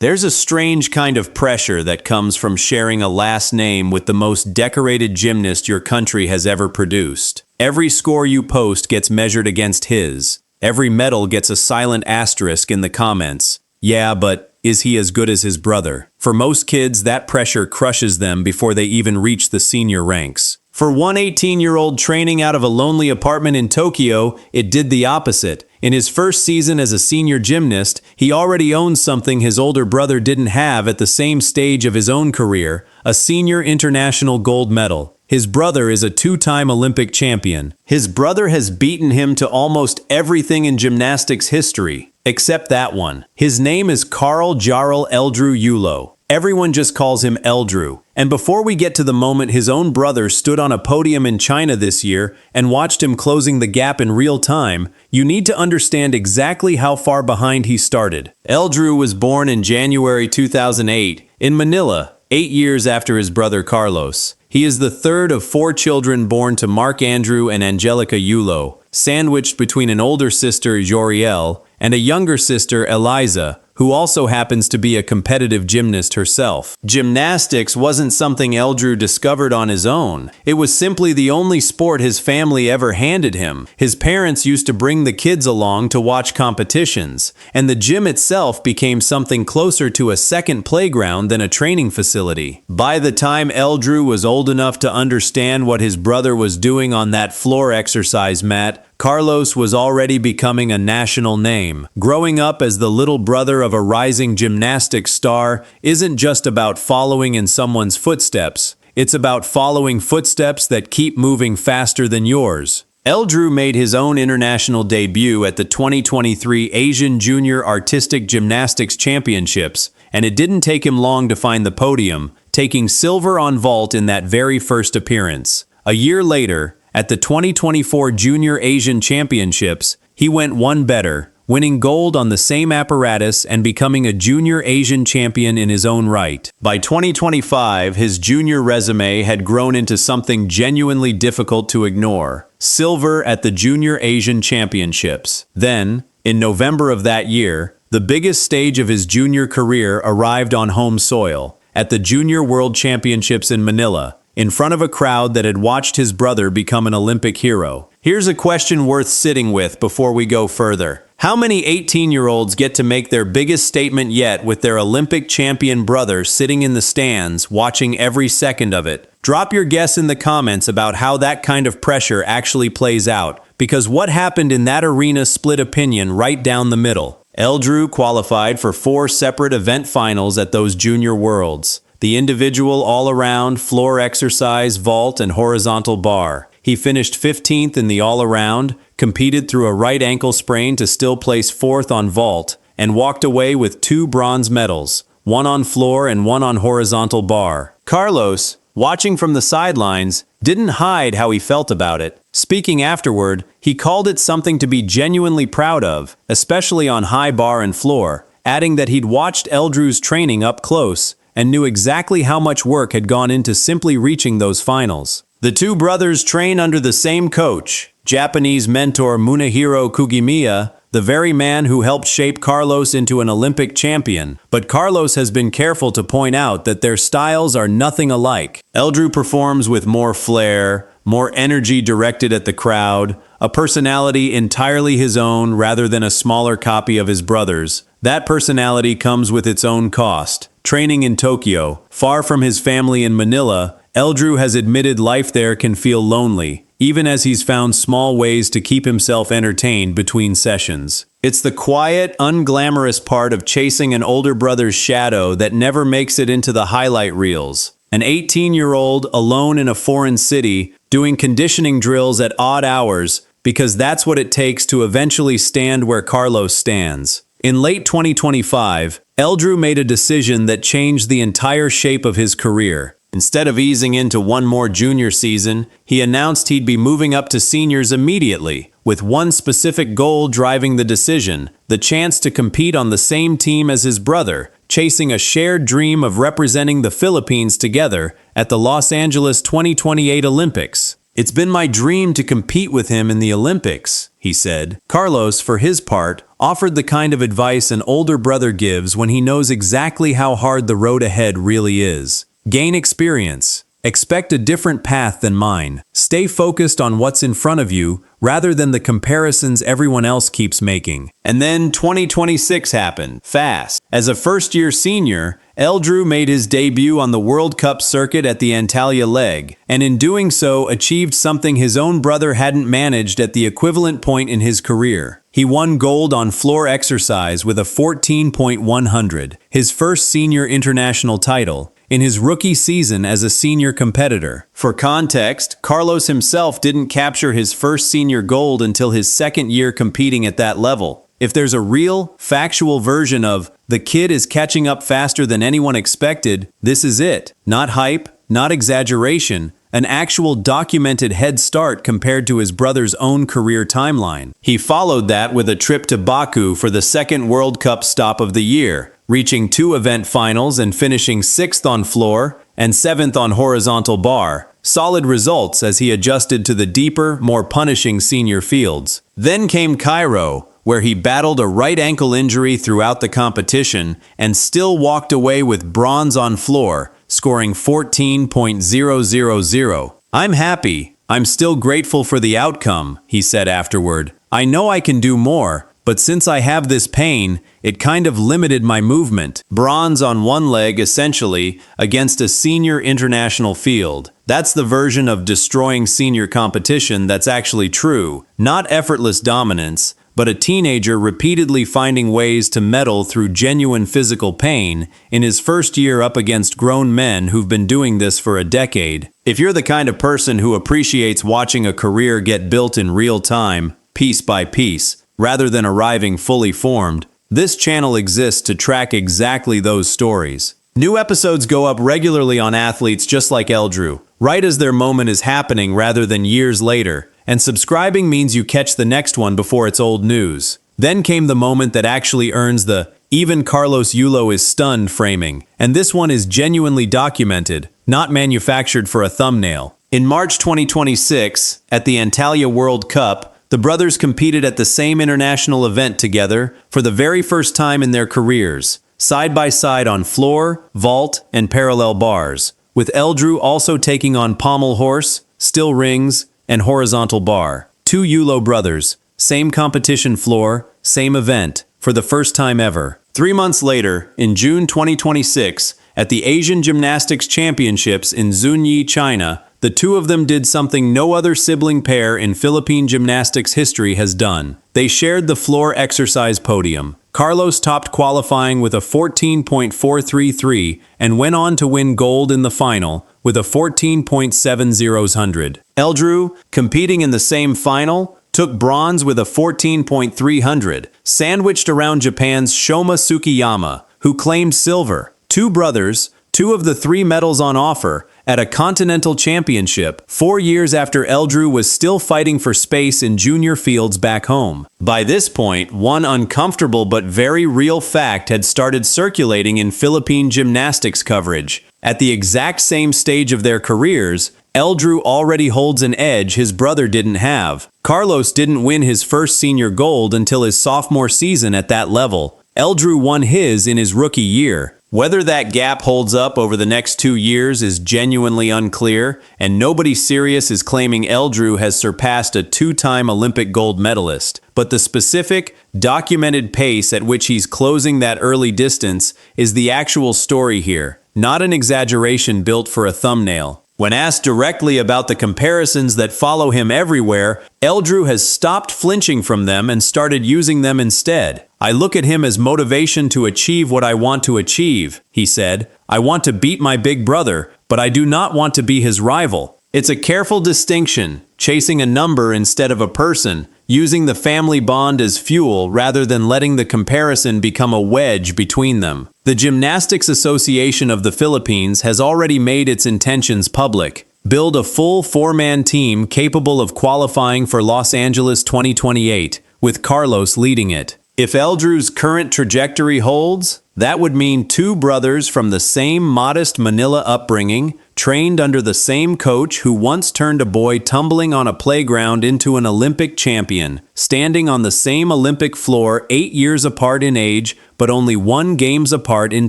There's a strange kind of pressure that comes from sharing a last name with the most decorated gymnast your country has ever produced. Every score you post gets measured against his. Every medal gets a silent asterisk in the comments. Yeah, but is he as good as his brother? For most kids, that pressure crushes them before they even reach the senior ranks. For one 18-year-old training out of a lonely apartment in Tokyo, it did the opposite. In his first season as a senior gymnast, he already owned something his older brother didn't have at the same stage of his own career, a senior international gold medal. His brother is a two-time Olympic champion. His brother has beaten him to almost everything in gymnastics history, except that one. His name is Carl Jarl Eldrew Yulo. Everyone just calls him Eldrew. And before we get to the moment his own brother stood on a podium in China this year and watched him closing the gap in real time, you need to understand exactly how far behind he started. Eldrew was born in January 2008 in Manila, 8 years after his brother Carlos. He is the third of 4 children born to Mark Andrew and Angelica Yulo, sandwiched between an older sister, Joriel, and a younger sister, Eliza, who also happens to be a competitive gymnast herself. Gymnastics wasn't something Eldrew discovered on his own. It was simply the only sport his family ever handed him. His parents used to bring the kids along to watch competitions, and the gym itself became something closer to a second playground than a training facility. By the time Eldrew was old enough to understand what his brother was doing on that floor exercise mat, Carlos was already becoming a national name. Growing up as the little brother of a rising gymnastics star isn't just about following in someone's footsteps. It's about following footsteps that keep moving faster than yours. Eldrew made his own international debut at the 2023 Asian Junior Artistic Gymnastics Championships, and it didn't take him long to find the podium, taking silver on vault in that very first appearance. A year later, at the 2024 Junior Asian Championships, he went one better, winning gold on the same apparatus and becoming a junior Asian champion in his own right. By 2025, his junior resume had grown into something genuinely difficult to ignore: silver at the Junior Asian Championships. Then, in November of that year, the biggest stage of his junior career arrived on home soil, at the Junior World Championships in Manila, in front of a crowd that had watched his brother become an Olympic hero. Here's a question worth sitting with before we go further. How many 18-year-olds get to make their biggest statement yet with their Olympic champion brother sitting in the stands, watching every second of it? Drop your guess in the comments about how that kind of pressure actually plays out, because what happened in that arena split opinion right down the middle. Eldrew qualified for 4 separate event finals at those Junior Worlds: the individual all-around, floor exercise, vault, and horizontal bar. He finished 15th in the all-around, competed through a right ankle sprain to still place 4th on vault, and walked away with 2 bronze medals, one on floor and one on horizontal bar. Carlos, watching from the sidelines, didn't hide how he felt about it. Speaking afterward, he called it something to be genuinely proud of, especially on high bar and floor, adding that he'd watched Eldrew's training up close and knew exactly how much work had gone into simply reaching those finals. The two brothers train under the same coach, Japanese mentor Munehiro Kugimiya, the very man who helped shape Carlos into an Olympic champion. But Carlos has been careful to point out that their styles are nothing alike. Eldrew performs with more flair, more energy directed at the crowd, a personality entirely his own rather than a smaller copy of his brother's. That personality comes with its own cost. Training in Tokyo, far from his family in Manila, Eldrew has admitted life there can feel lonely, even as he's found small ways to keep himself entertained between sessions. It's the quiet, unglamorous part of chasing an older brother's shadow that never makes it into the highlight reels. An 18-year-old alone in a foreign city, doing conditioning drills at odd hours, because that's what it takes to eventually stand where Carlos stands. In late 2025, Eldrew made a decision that changed the entire shape of his career. Instead of easing into one more junior season, he announced he'd be moving up to seniors immediately, with one specific goal driving the decision: the chance to compete on the same team as his brother, chasing a shared dream of representing the Philippines together at the Los Angeles 2028 Olympics. "It's been my dream to compete with him in the Olympics," he said. Carlos, for his part, offered the kind of advice an older brother gives when he knows exactly how hard the road ahead really is. Gain experience. Expect a different path than mine. Stay focused on what's in front of you rather than the comparisons everyone else keeps making. And then 2026 happened, fast. As a first-year senior, Eldrew made his debut on the World Cup circuit at the Antalya leg, and in doing so achieved something his own brother hadn't managed at the equivalent point in his career. He won gold on floor exercise with a 14.100, his first senior international title, in his rookie season as a senior competitor. For context, Carlos himself didn't capture his first senior gold until his second year competing at that level. If there's a real, factual version of "the kid is catching up faster than anyone expected," this is it. Not hype, not exaggeration, an actual documented head start compared to his brother's own career timeline. He followed that with a trip to Baku for the second World Cup stop of the year, reaching 2 event finals and finishing 6th on floor and 7th on horizontal bar. Solid results as he adjusted to the deeper, more punishing senior fields. Then came Cairo, where he battled a right ankle injury throughout the competition and still walked away with bronze on floor, scoring 14.000. "I'm happy. I'm still grateful for the outcome," he said afterward. "I know I can do more, but since I have this pain, it kind of limited my movement." Bronze on one leg, essentially, against a senior international field. That's the version of destroying senior competition that's actually true. Not effortless dominance, but a teenager repeatedly finding ways to medal through genuine physical pain in his first year up against grown men who've been doing this for a decade. If you're the kind of person who appreciates watching a career get built in real time, piece by piece, rather than arriving fully formed, this channel exists to track exactly those stories. New episodes go up regularly on athletes just like Eldrew, right as their moment is happening rather than years later, and subscribing means you catch the next one before it's old news. Then came the moment that actually earns the "even Carlos Yulo is stunned" framing, and this one is genuinely documented, not manufactured for a thumbnail. In March 2026, at the Antalya World Cup, the brothers competed at the same international event together for the very first time in their careers, side by side on floor, vault, and parallel bars, with Eldrew also taking on pommel horse, still rings, and horizontal bar. 2 Yulo brothers, same competition floor, same event, for the first time ever. 3 months later, in June 2026, at the Asian Gymnastics Championships in Zunyi, China, the two of them did something no other sibling pair in Philippine gymnastics history has done. They shared the floor exercise podium. Carlos topped qualifying with a 14.433 and went on to win gold in the final with a 14.70. Eldrew, competing in the same final, took bronze with a 14.300, sandwiched around Japan's Shoma Tsukiyama, who claimed silver. 2 brothers, 2 of the 3 medals on offer, at a continental championship 4 years after Eldrew was still fighting for space in junior fields back home. By this point, one uncomfortable but very real fact had started circulating in Philippine gymnastics coverage. At the exact same stage of their careers, Eldrew already holds an edge his brother didn't have. Carlos didn't win his first senior gold until his sophomore season at that level. Eldrew won his in his rookie year. Whether that gap holds up over the next 2 years is genuinely unclear, and nobody serious is claiming Eldrew has surpassed a 2-time Olympic gold medalist. But the specific, documented pace at which he's closing that early distance is the actual story here, not an exaggeration built for a thumbnail. When asked directly about the comparisons that follow him everywhere, Eldrew has stopped flinching from them and started using them instead. "I look at him as motivation to achieve what I want to achieve," he said. "I want to beat my big brother, but I do not want to be his rival." It's a careful distinction, chasing a number instead of a person, using the family bond as fuel rather than letting the comparison become a wedge between them. The Gymnastics Association of the Philippines has already made its intentions public. Build a full 4-man team capable of qualifying for Los Angeles 2028, with Carlos leading it. If Eldrew's current trajectory holds, That would mean two brothers from the same modest Manila upbringing, trained under the same coach who once turned a boy tumbling on a playground into an Olympic champion, standing on the same Olympic floor 8 years apart in age, but only 1 games apart in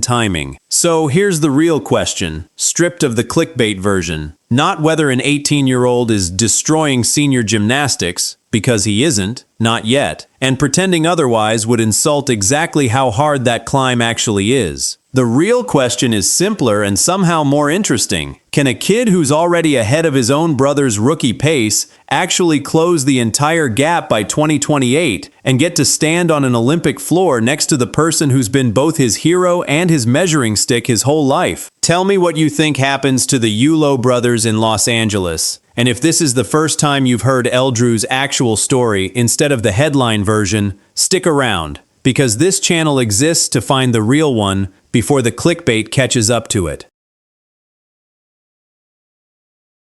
timing. So here's the real question, stripped of the clickbait version. Not whether an 18-year-old is destroying senior gymnastics, because he isn't, not yet, and pretending otherwise would insult exactly how hard that climb actually is. The real question is simpler and somehow more interesting. Can a kid who's already ahead of his own brother's rookie pace actually close the entire gap by 2028 and get to stand on an Olympic floor next to the person who's been both his hero and his measuring stick his whole life? Tell me what you think happens to the Yulo brothers in Los Angeles. And if this is the first time you've heard Eldrew's actual story instead of the headline version, stick around, because this channel exists to find the real one before the clickbait catches up to it.